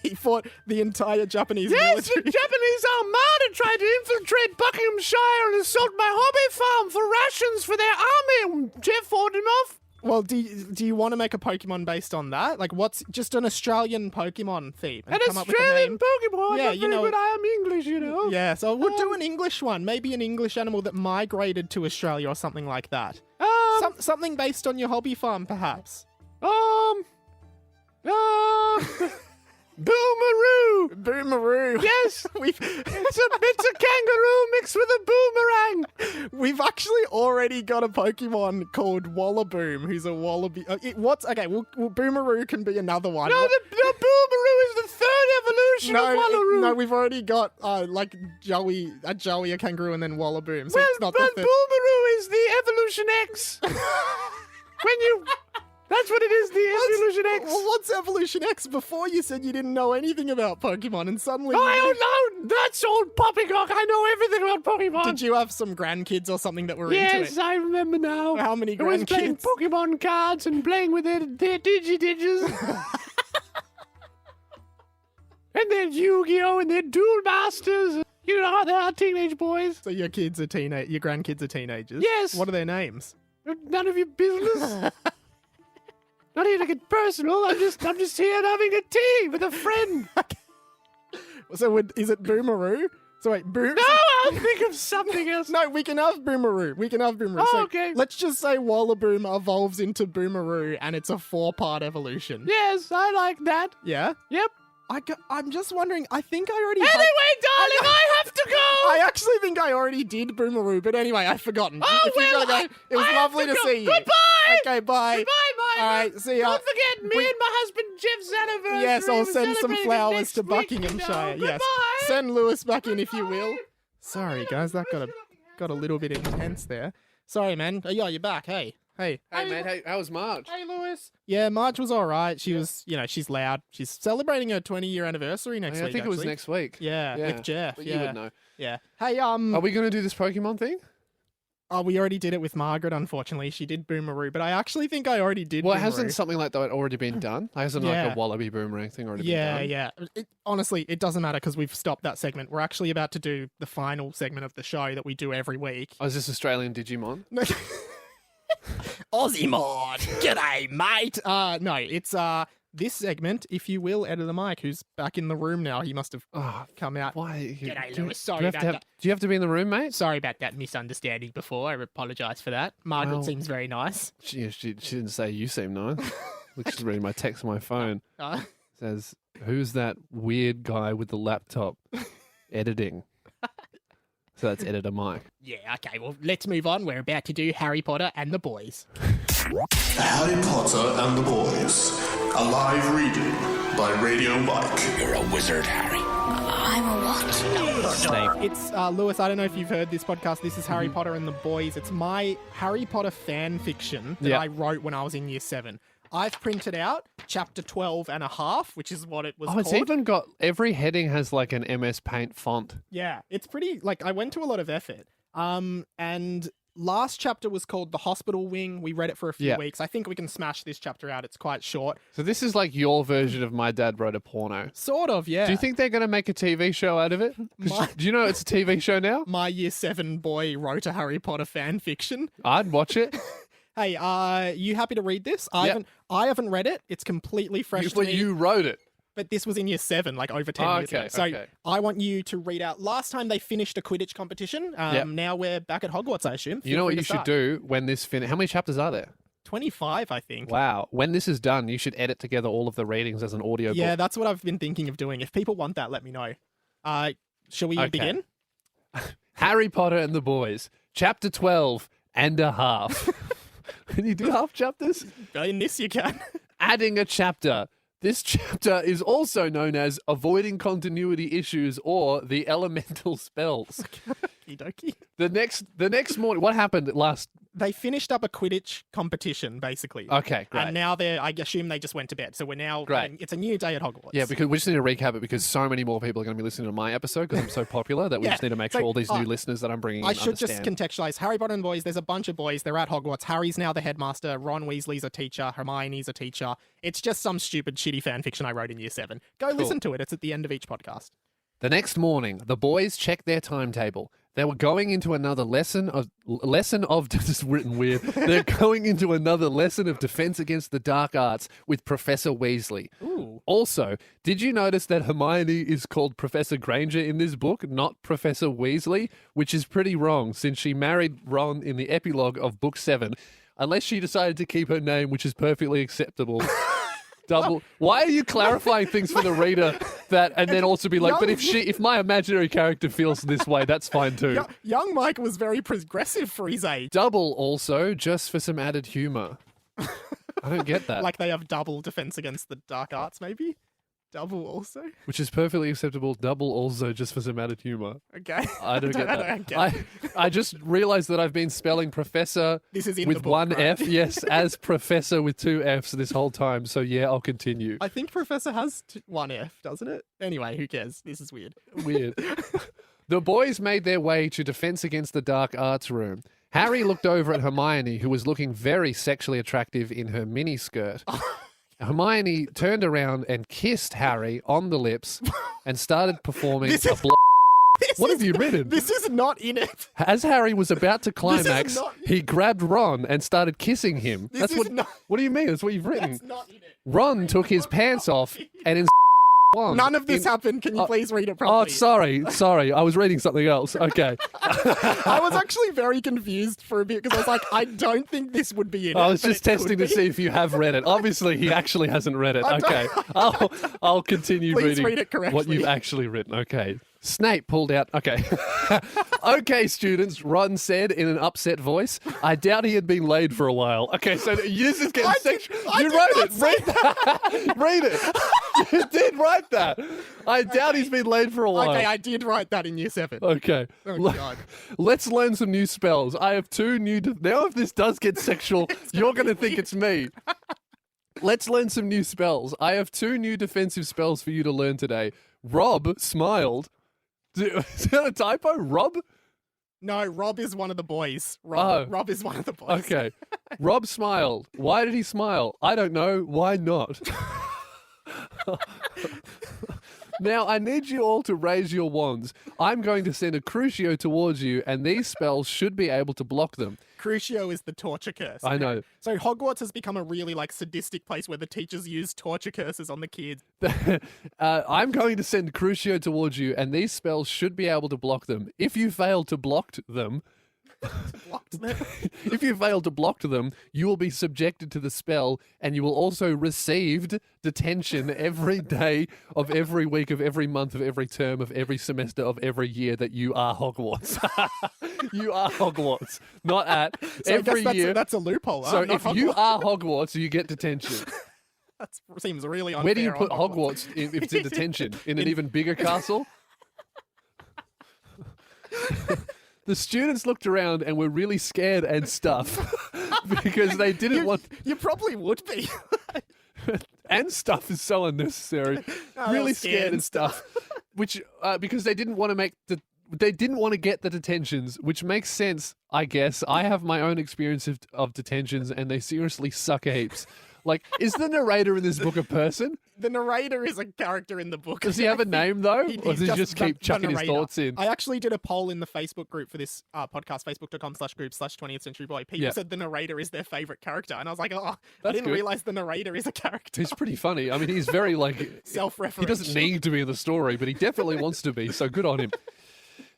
He fought the entire Japanese Yes, the military. Japanese armada tried to infiltrate Buckinghamshire and assault my hobby farm for rations for their army. Jeff fought them off. Well, do you want to make a Pokemon based on that? Like, what's just an Australian Pokemon theme? And An come up with a Australian name? Pokemon? Yeah, Not you very know. good. I am English, you know. Yeah, so we'll do an English one. Maybe an English animal that migrated to Australia or something like that. Something based on your hobby farm, perhaps. Boomeroo! Boomeroo! Yes! It's a kangaroo mixed with a boomerang! We've actually already got a Pokemon called Wallaboom, who's a wallaby. Boomeroo can be another one. No, the Boomeroo is the third evolution of Wallaroo! No, we've already got Joey, a kangaroo, and then Wallaboom. So Well, it's not but the Boomeroo is the evolution X! That's what it is, the Evolution X. Well, what's Evolution X? Before you said you didn't know anything about Pokemon, and suddenly... I don't know! That's old Poppycock! I know everything about Pokemon! Did you have some grandkids or something that were into it? Yes, I remember now. How many I was playing grandkids? Pokemon cards and playing with their Digi-Digis. And their Yu-Gi-Oh! And their Duel Masters. You know how they are, teenage boys. So your grandkids are teenagers? Yes. What are their names? None of your business. Not here to get personal. I'm just here having a tea with a friend. So is it Boomeroo? So wait, Boom. No, I'll think of something else. No, we can have Boomeroo. Oh, So okay. Let's just say Wallaboom evolves into Boomeroo, and it's a 4-part evolution. Yes, I like that. Yeah. Yep. I'm just wondering. I think I already. Anyway, darling, I have to go. I actually think I already did Boomeroo, but anyway, I've forgotten. Oh, If you've well, gotta go, it was I lovely have to to go. see you. Goodbye. Okay, bye. Goodbye, bye. All right, see ya. Don't forget, me and my husband Jeff's anniversary. Yes, I'll We're send some celebrating flowers next to week, Buckinghamshire. you know. Yes, Goodbye. send Lewis back in if you will. Sorry, guys, that got a little bit intense there. Sorry, man. Oh, yeah, you're back. Hey. Hey, mate. Hey, how was Marge? Hey, Lewis. Yeah, Marge was all right. She was, she's loud. She's celebrating her 20-year anniversary next week. I think it was actually. next week. Yeah, with Jeff. But yeah. you would know. Yeah. Hey, Are we going to do this Pokemon thing? Oh, we already did it with Margaret, unfortunately. She did Boomeroo, but I actually think I already did Well, Boomeroo. hasn't something like that already been done? Hasn't like Yeah. a Wallaby Boomerang thing already been done? Yeah. Honestly, it doesn't matter because we've stopped that segment. We're actually about to do the final segment of the show that we do every week. Oh, is this Australian Digimon? No. Ozzymon! G'day, mate! No, it's this segment, if you will, Editor Mike, who's back in the room now. He must have come out. Why? G'day, Do Lewis. Sorry about that. Do you have to be in the room, mate? Sorry about that misunderstanding before. I apologise for that. Margaret Well, seems very nice. She didn't say you seem nice. Look, she's reading my text on my phone. Says, who's that weird guy with the laptop editing? So that's Editor Mike. Yeah, okay, well, let's move on. We're about to do Harry Potter and the Boys. Harry Potter and the Boys. A live reading by Radio Mike. You're a wizard, Harry. I'm a what? It's Lewis. I don't know if you've heard this podcast. This is Harry Potter and the Boys. It's my Harry Potter fan fiction that I wrote when I was in year 7. I've printed out chapter 12 and a half, which is what it was called. It's even got, every heading has like an MS Paint font. Yeah, it's pretty, I went to a lot of effort. And last chapter was called The Hospital Wing. We read it for a few weeks. I think we can smash this chapter out. It's quite short. So this is like your version of My Dad Wrote a Porno. Sort of, yeah. Do you think they're going to make a TV show out of it? Do you know it's a TV show now? My year 7 boy wrote a Harry Potter fan fiction. I'd watch it. Hey, you happy to read this? I haven't read it. It's completely fresh to me. But you wrote it. But this was in year 7, like over 10 years ago. So I want you to read out. Last time they finished a Quidditch competition. Now we're back at Hogwarts, I assume. You know what you should do when this finishes? How many chapters are there? 25, I think. Wow. When this is done, you should edit together all of the readings as an audio book. Yeah, that's what I've been thinking of doing. If people want that, let me know. Shall we begin? Harry Potter and the Boys, chapter 12 and a half. Can you do half chapters? In this you can. Adding a chapter. This chapter is also known as Avoiding Continuity Issues or the Elemental Spells. Okie dokie. The next morning, what happened last They finished up a Quidditch competition, basically. Okay, great. And now I assume they just went to bed. So we're now, Great. It's a new day at Hogwarts. Yeah, because we just need to recap it because so many more people are going to be listening to my episode because I'm so popular that we just need to make sure all these new listeners that I'm bringing I in should just understand. contextualize. Harry Potter and the boys, there's a bunch of boys. They're at Hogwarts. Harry's now the headmaster. Ron Weasley's a teacher. Hermione's a teacher. It's just some stupid, shitty fan fiction I wrote in year 7. Go listen to it. It's at the end of each podcast. The next morning, the boys checked their timetable. They were going into another lesson of this is written weird. They're going into another lesson of defense against the dark arts with Professor Weasley. Ooh. Also, did you notice that Hermione is called Professor Granger in this book, not Professor Weasley, which is pretty wrong since she married Ron in the epilogue of book 7, unless she decided to keep her name, which is perfectly acceptable. Why are you clarifying things for the reader and then also be like, but if my imaginary character feels this way, that's fine too. Young Mike was very progressive for his age. Double also, just for some added humor. I don't get that. Like they have double defense against the dark arts, maybe? Double also? Which is perfectly acceptable. Double also, just for some added humor. Okay. I don't get that. I just realized that I've been spelling professor with the book, one right? F, yes, as professor with 2 Fs this whole time. So yeah, I'll continue. I think professor has 1 F, doesn't it? Anyway, who cares? This is weird. Weird. The boys made their way to Defense Against the Dark Arts room. Harry looked over at Hermione, who was looking very sexually attractive in her miniskirt. Hermione turned around and kissed Harry on the lips and started performing What have you written? This is not in it. As Harry was about to climax, he grabbed Ron and started kissing him. What do you mean? That's what you've written. That's not in it. Ron took his pants off and in None of this happened. Can you please read it properly? Oh, sorry. I was reading something else. Okay. I was actually very confused for a bit because I was like, I don't think this would be in it. I was just testing to see if you have read it. Obviously, he actually hasn't read it. Okay. I'll continue Please reading read it correctly. what you've actually written. Okay. Snape pulled out. Okay. Okay, students, Ron said in an upset voice. I doubt he had been laid for a while. Okay, so this is getting sexual. You wrote it. Read that. Read it. You did write that. I doubt he's been laid for a while. Okay, I did write that in year 7. Okay. Oh, God. Let's learn some new spells. I have 2 new... Now, if this does get sexual, you're going to think it's me. Let's learn some new spells. I have 2 new defensive spells for you to learn today. Rob smiled. Is that a typo? Rob? No, Rob is one of the boys. Rob is one of the boys. Okay. Rob smiled. Why did he smile? I don't know. Why not? Now, I need you all to raise your wands. I'm going to send a Crucio towards you, and these spells should be able to block them. Crucio is the torture curse. I know. So Hogwarts has become a really sadistic place where the teachers use torture curses on the kids. I'm going to send Crucio towards you, and these spells should be able to block them. If you fail to block them... If you fail to block them, you will be subjected to the spell, and you will also receive detention every day of every week of every month of every term of every semester of every year that you are Hogwarts. You are Hogwarts, not at So every year. That's a loophole. So not if Hogwarts. you are Hogwarts, you get detention. That seems really unfair. Where do you put on Hogwarts if it's in detention? In an even bigger castle? The students looked around and were really scared and stuff because they didn't want... You probably would be. And stuff is so unnecessary. Really scared and stuff. Which, because they didn't want to make they didn't want to get the detentions, which makes sense, I guess. I have my own experience of detentions and they seriously suck heaps. Like, is the narrator in this book a person? The narrator is a character in the book. Does he have a name, though? Or does he just keep chucking his thoughts in? I actually did a poll in the Facebook group for this podcast, facebook.com/group/20th Century Boy. People said the narrator is their favourite character. And I was like, I didn't realise the narrator is a character. He's pretty funny. I mean, he's very, self-referential. He doesn't need to be in the story, but he definitely wants to be, so good on him.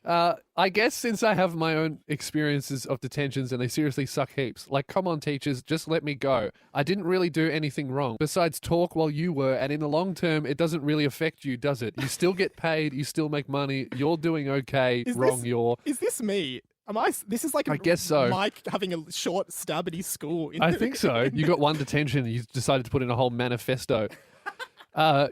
I guess since I have my own experiences of detentions and they seriously suck heaps, like, come on, teachers, just let me go. I didn't really do anything wrong besides talk while you were, and in the long term, it doesn't really affect you, does it? You still get paid, you still make money, you're doing okay, Is this me? This is like I guess so. Mike having a short stab at his school. I think so. You got one detention and you decided to put in a whole manifesto.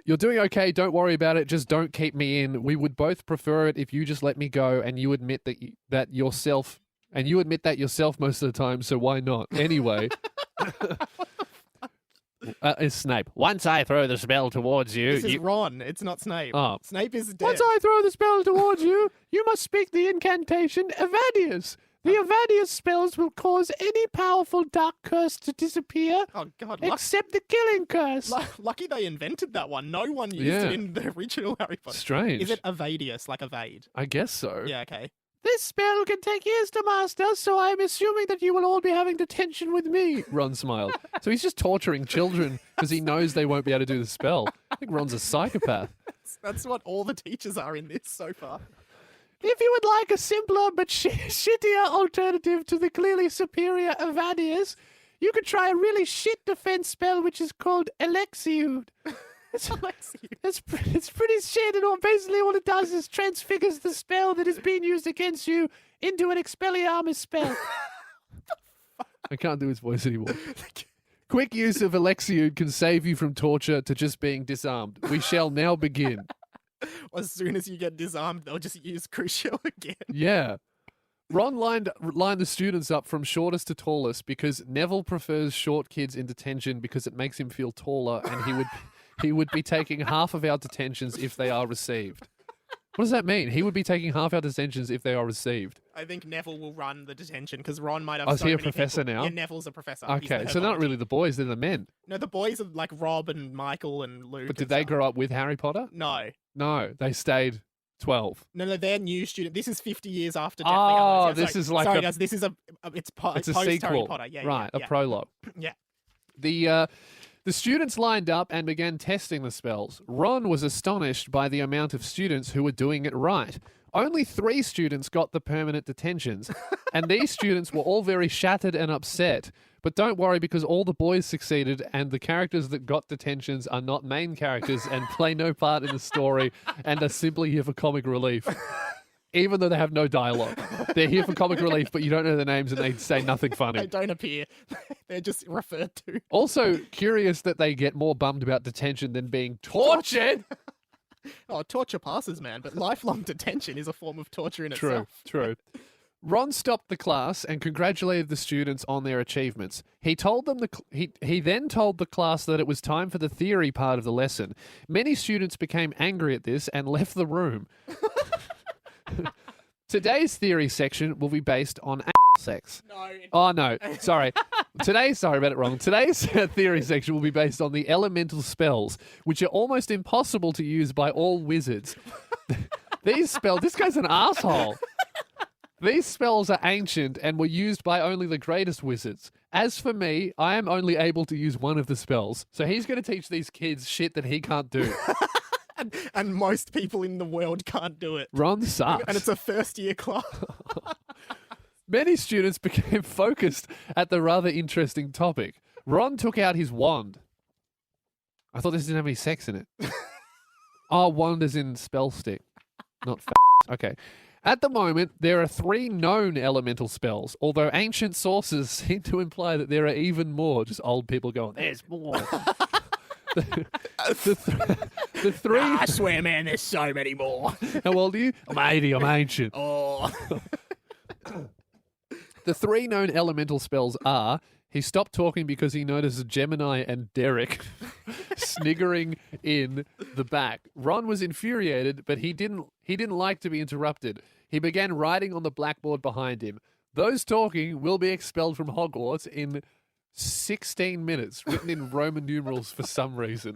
You're doing okay. Don't worry about it. Just don't keep me in. We would both prefer it if you just let me go and you admit that yourself And you admit that yourself most of the time, so why not? Anyway. It's Snape. Once I throw the spell towards you... This is Ron. It's not Snape. Oh. Snape is dead. Once I throw the spell towards you, you must speak the incantation Evadius. The Evadius spells will cause any powerful dark curse to disappear. Oh, God. Except the killing curse. Lucky they invented that one. No one used it in the original Harry Potter. Strange. Is it Evadius, like evade? I guess so. Yeah, okay. This spell can take years to master, so I'm assuming that you will all be having detention with me. Ron smiled. So he's just torturing children because he knows they won't be able to do the spell. I think Ron's a psychopath. That's what all the teachers are in this so far. If you would like a simpler but shittier alternative to the clearly superior Evadius, you could try a really shit defense spell which is called Alexiude. It's pretty shit, and basically all it does is transfigures the spell that is being used against you into an Expelliarmus spell. I can't do his voice anymore. Quick use of Alexiude can save you from torture to just being disarmed. We shall now begin. As soon as you get disarmed, they'll just use Crucio again. Yeah. Ron lined the students up from shortest to tallest because Neville prefers short kids in detention because it makes him feel taller, and he would be taking half of our detentions if they are received. What does that mean? He would be taking half our detentions if they are received. I think Neville will run the detention because Ron might have. Is he a professor now? Yeah, Neville's a professor. Okay, so they're not really the boys; they're the men. No, the boys are like Rob and Michael and Luke. But did they grow up with Harry Potter? No. No, they stayed 12. No, they're new students. This is 50 years after Deathly Oh, Hallows. this is like sorry, a... guys, this is it's a post sequel. Harry Potter. Yeah, right, yeah. a prologue. Yeah. The students lined up and began testing the spells. Ron was astonished by the amount of students who were doing it right. Only 3 students got the permanent detentions, and these students were all very shattered and upset. But don't worry, because all the boys succeeded, and the characters that got detentions are not main characters and play no part in the story and are simply here for comic relief. Even though they have no dialogue. They're here for comic relief, but you don't know their names and they say nothing funny. They don't appear. They're just referred to. Also, curious that they get more bummed about detention than being tortured. Oh, torture passes, man, but lifelong detention is a form of torture in itself. True. Ron stopped the class and congratulated the students on their achievements. He then told the class that it was time for the theory part of the lesson. Many students became angry at this and left the room. Today's theory section will be based on sex. No, sorry. Sorry about it wrong. Today's theory section will be based on the elemental spells, which are almost impossible to use by all wizards. These spells, this guy's an asshole. These spells are ancient and were used by only the greatest wizards. As for me, I am only able to use one of the spells. So he's going to teach these kids shit that he can't do. And most people in the world can't do it. Ron sucks. And it's a first-year class. Many students became focused at the rather interesting topic. Ron took out his wand. I thought this didn't have any sex in it. Oh, wand is in spell stick, not Okay. At the moment, there are 3 known elemental spells, although ancient sources seem to imply that there are even more. Just old people going, there's more. The 3... I swear, man, there's so many more. How old are you? I'm 80, I'm ancient. Oh. The 3 known elemental spells are... He stopped talking because he noticed Gemini and Derek sniggering in the back. Ron was infuriated, but he didn't like to be interrupted. He began writing on the blackboard behind him. Those talking will be expelled from Hogwarts in 16 minutes, written in Roman numerals for some reason.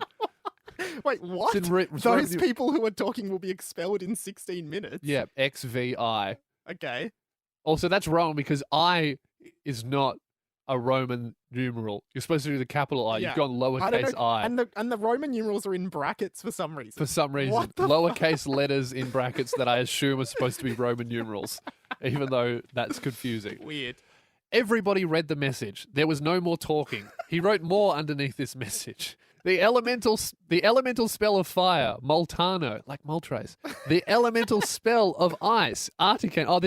Wait, what? Those people who are talking will be expelled in 16 minutes? Yeah, XVI. Okay. Also, that's wrong because I is not a Roman numeral. You're supposed to do the capital I. Yeah. You've gone lowercase I. And the Roman numerals are in brackets for some reason. For some reason. Lowercase letters in brackets that I assume are supposed to be Roman numerals, even though that's confusing. Weird. Everybody read the message. There was no more talking. He wrote more underneath this message. The elemental spell of fire, Moltano, like Moltres. The elemental spell of ice, Artican. Oh,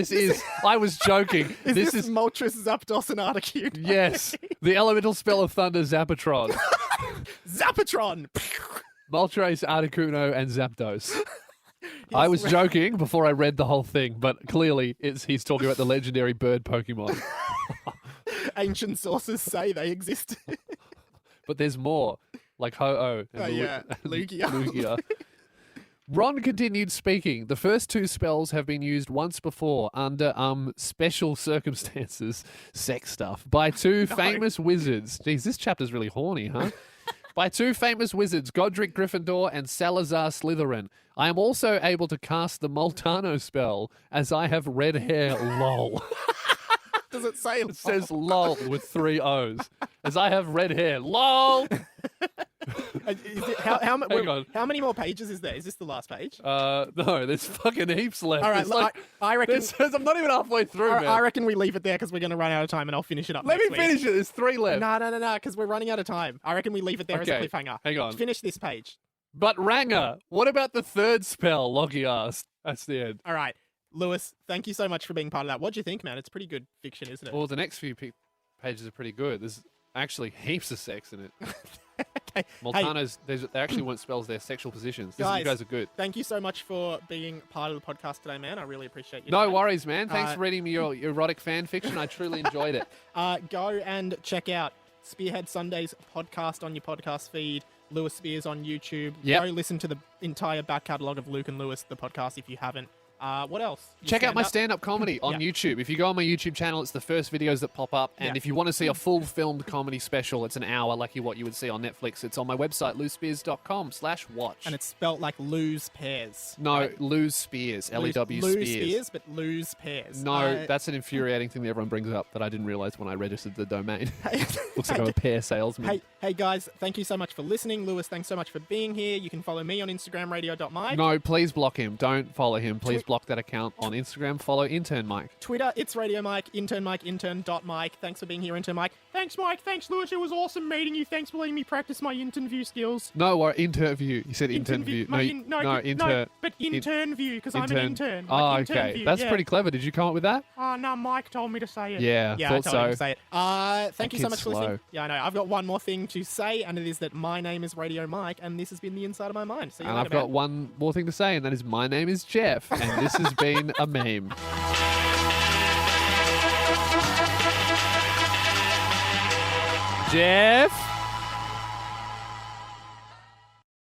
I was joking. This is Moltres, Zapdos, and Articuno. Yes. The elemental spell of thunder, Zapatron. Zapatron! Moltres, Articuno, and Zapdos. I was joking before I read the whole thing, but clearly he's talking about the legendary bird Pokemon. Ancient sources say they exist. But there's more, like Ho-Oh. Lugia. Lugia. Ron continued speaking. The first two spells have been used once before under special circumstances, sex stuff, by two famous wizards. Jeez, this chapter's really horny, huh? By two famous wizards, Godric Gryffindor and Salazar Slytherin. I am also able to cast the Moltano spell as I have red hair, lol. Does it say It says lol with 3 O's. As I have red hair, lol. How many more pages is there? Is this the last page? No, there's fucking heaps left. All right, I reckon... I'm not even halfway through, man. I reckon we leave it there because we're going to run out of time and I'll finish it up Let next me week. finish it. There's 3 left. No, because we're running out of time. I reckon we leave it there as a Okay, cliffhanger. hang on. Finish this page. But Ranger, what about the third spell? Loggy asked. That's the end. All right. Lewis, thank you so much for being part of that. What do you think, man? It's pretty good fiction, isn't it? Well, the next few pages are pretty good. There's actually heaps of sex in it. Okay. Moltanos, they actually weren't spells, they're sexual positions. You guys are good. Thank you so much for being part of the podcast today, man. I really appreciate you. No worries, man. Thanks for reading me your erotic fan fiction. I truly enjoyed it. Go and check out Spearhead Sundays podcast on your podcast feed. Lewis Spears on YouTube. Yep. Go listen to the entire back catalogue of Luke and Lewis, the podcast, if you haven't. What else? Check out my stand-up comedy on YouTube. If you go on my YouTube channel, it's the first videos that pop up. And if you want to see a full filmed comedy special, it's an hour like what you would see on Netflix. It's on my website, lewspears.com/watch. And it's spelt like lose pairs. No, right? Lose Spears. L-E-W Lose Spears. Spears, but lose pairs. No, that's an infuriating thing that everyone brings up that I didn't realize when I registered the domain. Looks like I'm a pair salesman. Hey guys, thank you so much for listening. Lewis, thanks so much for being here. You can follow me on Instagram, radio.mike. No, please block him. Don't follow him. Please block that account on Instagram. Follow Intern Mike. Twitter, it's Radio Mike, Intern Mike, intern.mike. Thanks for being here, Intern Mike. Thanks, Mike. Thanks, Lewis. It was awesome meeting you. Thanks for letting me practice my interview skills. No, or interview. You said interview. No, but intern view, because I'm an intern. Oh, intern okay. view, That's yeah. pretty clever. Did you come up with that? No, Mike told me to say it. Yeah, I thought told him so. to say it. Thank you so kid's much for listening. slow. Yeah, I know. I've got one more thing to say, and it is that my name is Radio Mike, and this has been the inside of my mind. See you And later, I've got man. one more thing to say, and that is my name is Jeff, and this has been a meme. Jeff?